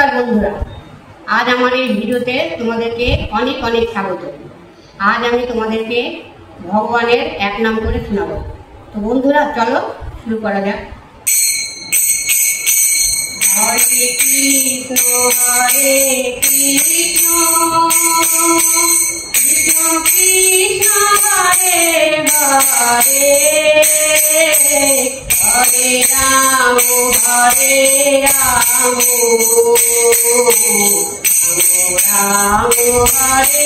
নমস্কার বন্ধুরা, আজ আমার এই ভিডিওতে তোমাদেরকে অনেক অনেক স্বাগত। আজ আমি তোমাদেরকে ভগবানের এক নাম করে শোনাবো। তো বন্ধুরা চলো শুরু করা যাক। হরে কৃষ্ণ হরে কৃষ্ণ কৃষ্ণ কৃষ্ণ হরে হরে হরে রাম রাম হরে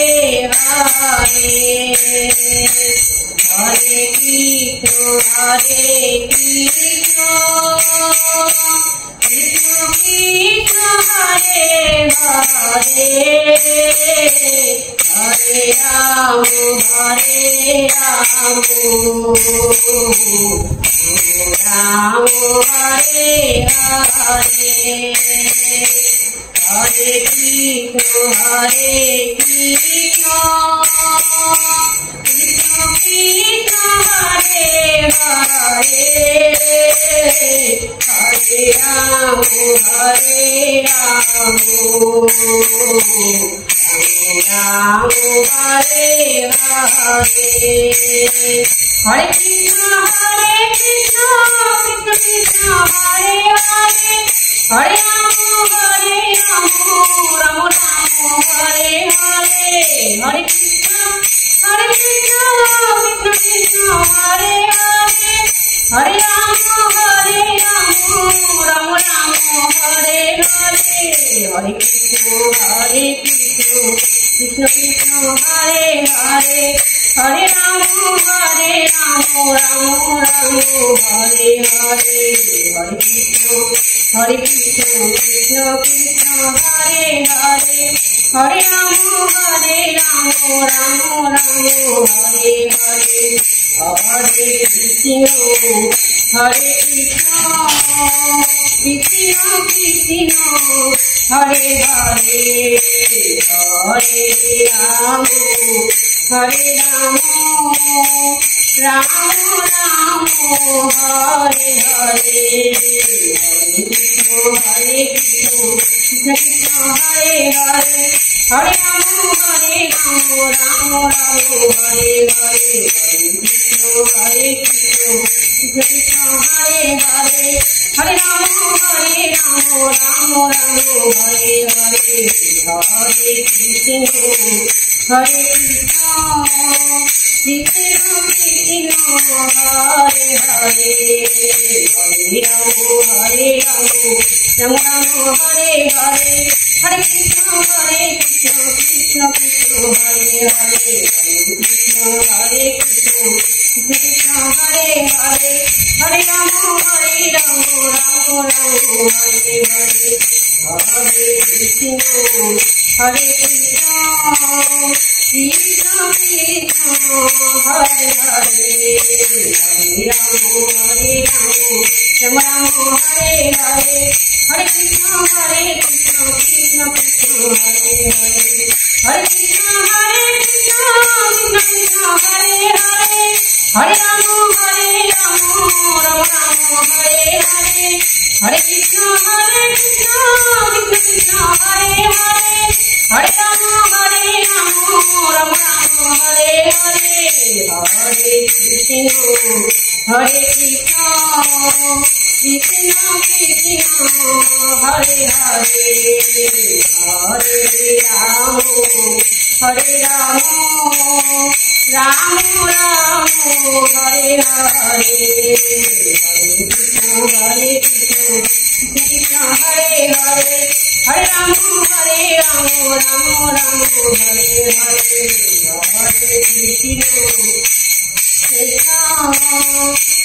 হরে হরে কৃষ্ণ হরে কৃষ্ণ কৃষ্ণ কৃষ্ণ হরে হরে হরে রাম রাম হরে হরে হরে কৃষ্ণ হরে কৃষ্ণ কৃষ্ণ কৃষ্ণ হরে হরে হরে রাম রাম হরে হরে হরে কৃষ্ণ কৃষ্ণ কৃষ্ণ হরে হরে হরে রাম রাম রাম হরে হরে হরে কৃষ্ণ কৃষ্ণ কৃষ্ণ হরে হরে হরে রাম রাম রাম হরে হরে হরে কৃষ্ণ কৃষ্ণ কৃষ্ণ হরে হরে হরে রাম রাম রাম হরে হরে হরে কৃষ্ণ কৃষ্ণ কৃষ্ণ হরে হরে হরে রাম রাম রাম হরে হরে হরে কৃষ্ণ হরে কৃষ্ণ কৃষ্ণ কৃষ্ণ হরে হরে হরে রাম রাম রাম হরে হরে হরে কৃষ্ণ কৃষ্ণ কৃষ্ণ হরে হরে হরে রাম রাম হরে হরে হরে কৃষ্ণ কৃষ্ণ কৃষ্ণ হরে হরে হরে রাম রাম হরে হরে হরে কৃষ্ণ হরে কৃষ্ণ কৃষ্ণ কৃষ্ণ হরে হরে হরে রাম রাম রাম হরে হরে হরে কৃষ্ণ কৃষ্ণ কৃষ্ণ হরে হরে হরে কৃষ্ণ কৃষ্ণ হরে হরে হরে রাম রাম হরে হরে হরে কৃষ্ণ হরে কৃষ্ণ কৃষ্ণ কৃষ্ণ হরে হরে হরে রাম রাম হরে হরে হরে কৃষ্ণ কৃষ্ণ কৃষ্ণ হরে হরে হরে কৃষ্ণ কৃষ্ণ কৃষ্ণ হরে হরে হরে রাম রাম রাম হরে হরে হরে কৃষ্ণ কৃষ্ণ কৃষ্ণ হরে হরে হরে রাম রাম রাম হরে হরে হরে কৃষ্ণ কৃষ্ণ কৃষ্ণ কৃষ্ণ হরে হরে হরে রাম রাম রাম হরে হরে হরে কৃষ্ণ কৃষ্ণ হরে হরে হরে রাম রাম রাম হরে হরে হরে কৃষ্ণ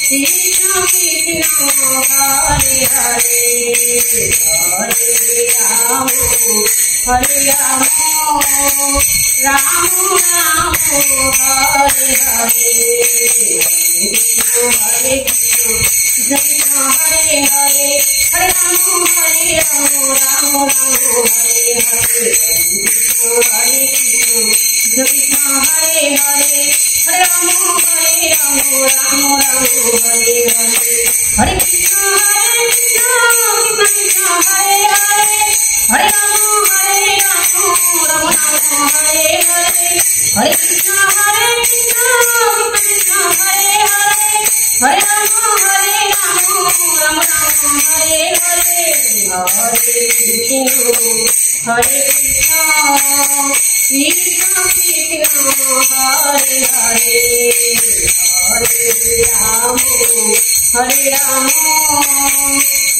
কৃষ্ণ কৃষ্ণ কৃষ্ণ হরে হরে হরে রাম রাম রাম হরে হরে হরে কৃষ্ণ কৃষ্ণ হরে হরে হরে রাম রাম হরে হরে কৃষ্ণ কৃষ্ণ হরে হরে হরে রাম রাম হরে হরে হরে কৃষ্ণ কৃষ্ণ কৃষ্ণ হরে হরে হরে কৃষ্ণ হরে কৃষ্ণ কৃষ্ণ কৃষ্ণ হরে হরে হরে রাম হরে রাম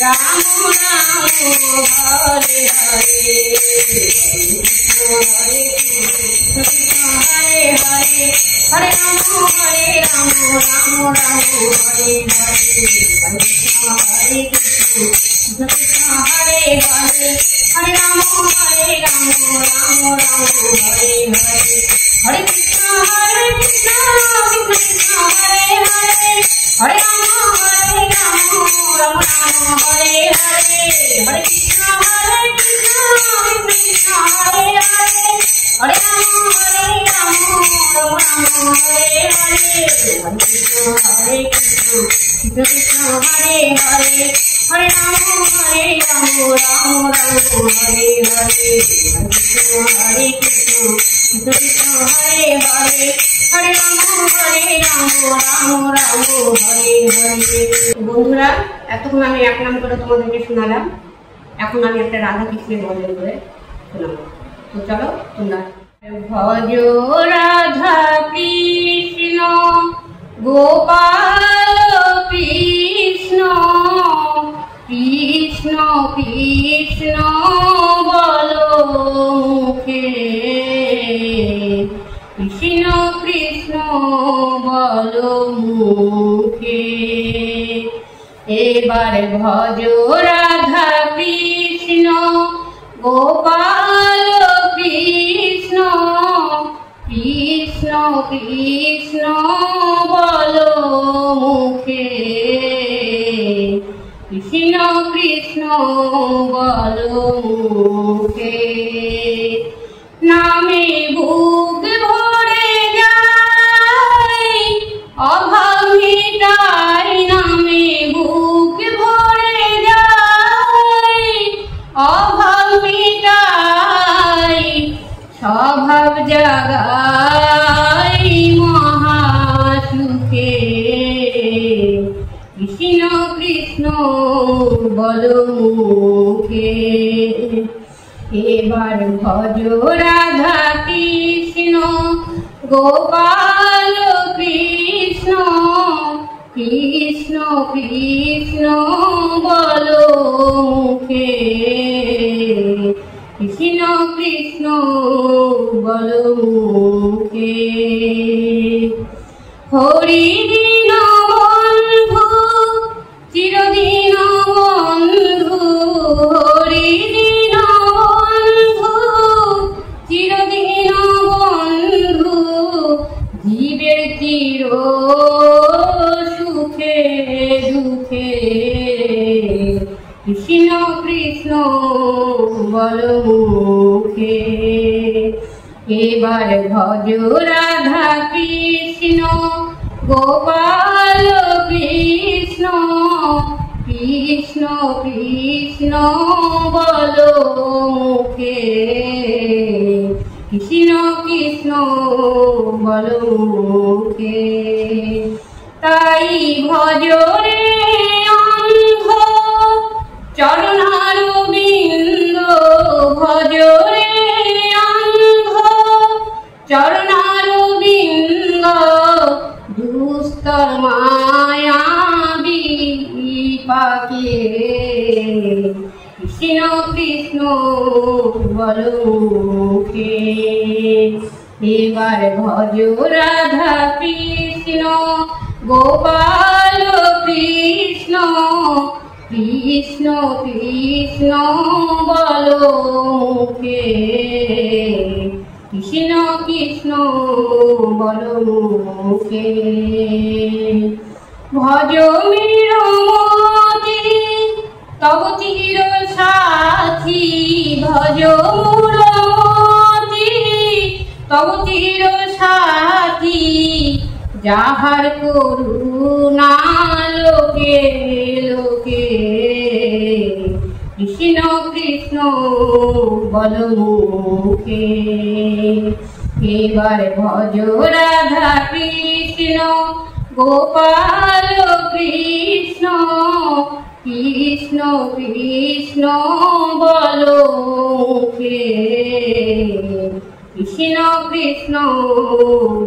রাম রাম হরে হরে হরে কৃষ্ণ হরে হরে হরে রাম রাম রাম হরে হরে হরে কৃষ্ণ কৃষ্ণ হরে হরে হরে রাম রাম রাম হরে হরে হরে কৃষ্ণ কৃষ্ণ কৃষ্ণ হরে হরে হরে রাম রাম রাম হরে হরে হরে কৃষ্ণ কৃষ্ণ কৃষ্ণ হরে হরে হরে রাম রাম রাম হরে হরে হরে কৃষ্ণ কৃষ্ণ হরে হরে হরে রাম রাম রাম হরে হরে হরে কৃষ্ণ কৃষ্ণ হরে হরে হরে রাম রাম রাম হরে হরে। বন্ধুরা, এতক্ষণ আমি এক নাম করে তোমাদেরকে শোনালাম, এখন আমি একটা রাধা কৃষ্ণের ভজন করে শোনাবো। তো চলো তোমরা ভজ রাধা কৃষ্ণ গোপাল কৃষ্ণ কৃষ্ণ কৃষ্ণ বলো মুখে কৃষ্ণ কৃষ্ণ বলো মুখে এবার ভজ রাধা কৃষ্ণ গোপাল কৃষ্ণ কৃষ্ণ কৃষ্ণ বলো মুখে কৃষ্ণ কৃষ্ণ বলো মুখে নামে বুক ভরে যায় অভাব মিটায় নামে বুক ভরে যায় অভাব মিটায় স্বভাব জাগায় মহাসুখে কৃষ্ণ কৃষ্ণ বলো মুখে এবার ভজ রাধা কৃষ্ণ গোপাল কৃষ্ণ কৃষ্ণ কৃষ্ণ বলো মুখে কৃষ্ণ কৃষ্ণ বলো মুখে হরি দীন বন্ধু চিরদিন বন্ধু হরি দীন বন্ধু চিরদিন বন্ধু জীবের চির সুখে দুঃখে কৃষ্ণ কৃষ্ণ বলো মুখে এবার ভজ রাধা কৃষ্ণ গোপাল কৃষ্ণ কৃষ্ণ কৃষ্ণ বলো মুখে কৃষ্ণ কৃষ্ণ বলো মুখে তাই ভজ রে অন্ধ চরণারবিন্দ ভজ রে অন্ধ চরণারবিন্দ দুস্তর মায়া বিপাকে কৃষ্ণ কৃষ্ণ বলো মুখে এবার ভজ রাধা কৃষ্ণ গোপাল কৃষ্ণ কৃষ্ণ কৃষ্ণ বলো মুখে কৃষ্ণ কৃষ্ণ বলো মুখে ভজ মিরমতি তব চির সাথী ভজ মুরমতি তব চির সাথী যাহার করুণা লোকে লোকে কৃষ্ণ কৃষ্ণ বলো মুখে এবার ভজ রাধা কৃষ্ণ গোপাল কৃষ্ণ কৃষ্ণ কৃষ্ণ বলো মুখে, কৃষ্ণ কৃষ্ণ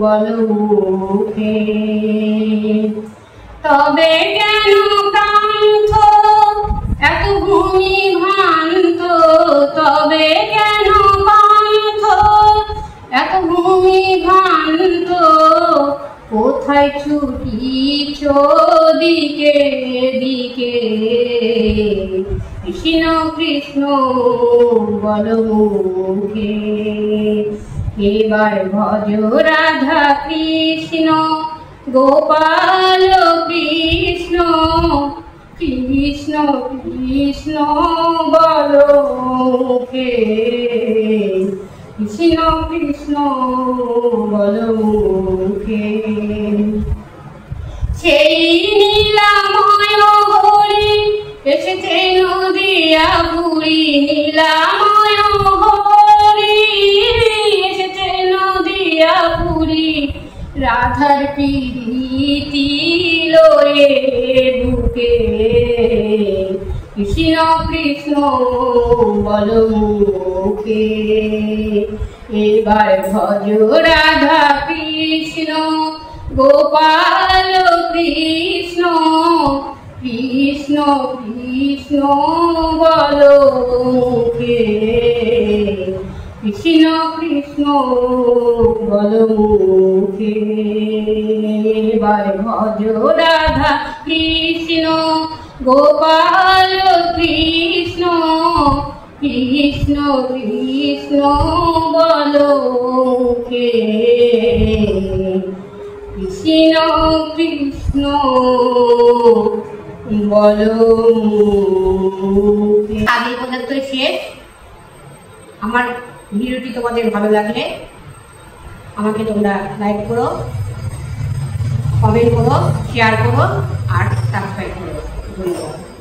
বলো মুখে। তবে কেন কান্ত এত ভূমি ভ্রান্ত, তবে কেন কান্ত এত ভূমি ভ্রান্ত, কোথায় ছুটিছ দিকে দিকে, কৃষ্ণ কৃষ্ণ বলো মুখে। এবার ভজ রাধা কৃষ্ণ গোপাল কৃষ্ণ, কৃষ্ণ কৃষ্ণ বলো মুখে, কৃষ্ণ কৃষ্ণ বলো মুখে। সেই নীলাময় হরি এসেছে নদিয়া পুরী, নীলাময় হরি এসেছে নদিয়া পুরী, রাধার প্রীতি লয়ে বুকে, কৃষ্ণ কৃষ্ণ বলো মুখে। এবার ভজ রাধা কৃষ্ণ গোপাল কৃষ্ণ, কৃষ্ণ কৃষ্ণ বলো মুখে, কৃষ্ণ কৃষ্ণ বলো মুখে। এবার ভজ রাধা কৃষ্ণ গোপাল কৃষ্ণ, কৃষ্ণ কৃষ্ণ বলো মুখে, কৃষ্ণ কৃষ্ণ বলো মুখে। আজ এই পর্যন্ত শেষ। আমার ভিডিওটি তোমাদের ভালো লাগলে আমাকে তোমরা লাইক করো, কমেন্ট করো, শেয়ার করো আর সাবস্ক্রাইব করো। ধন্যবাদ।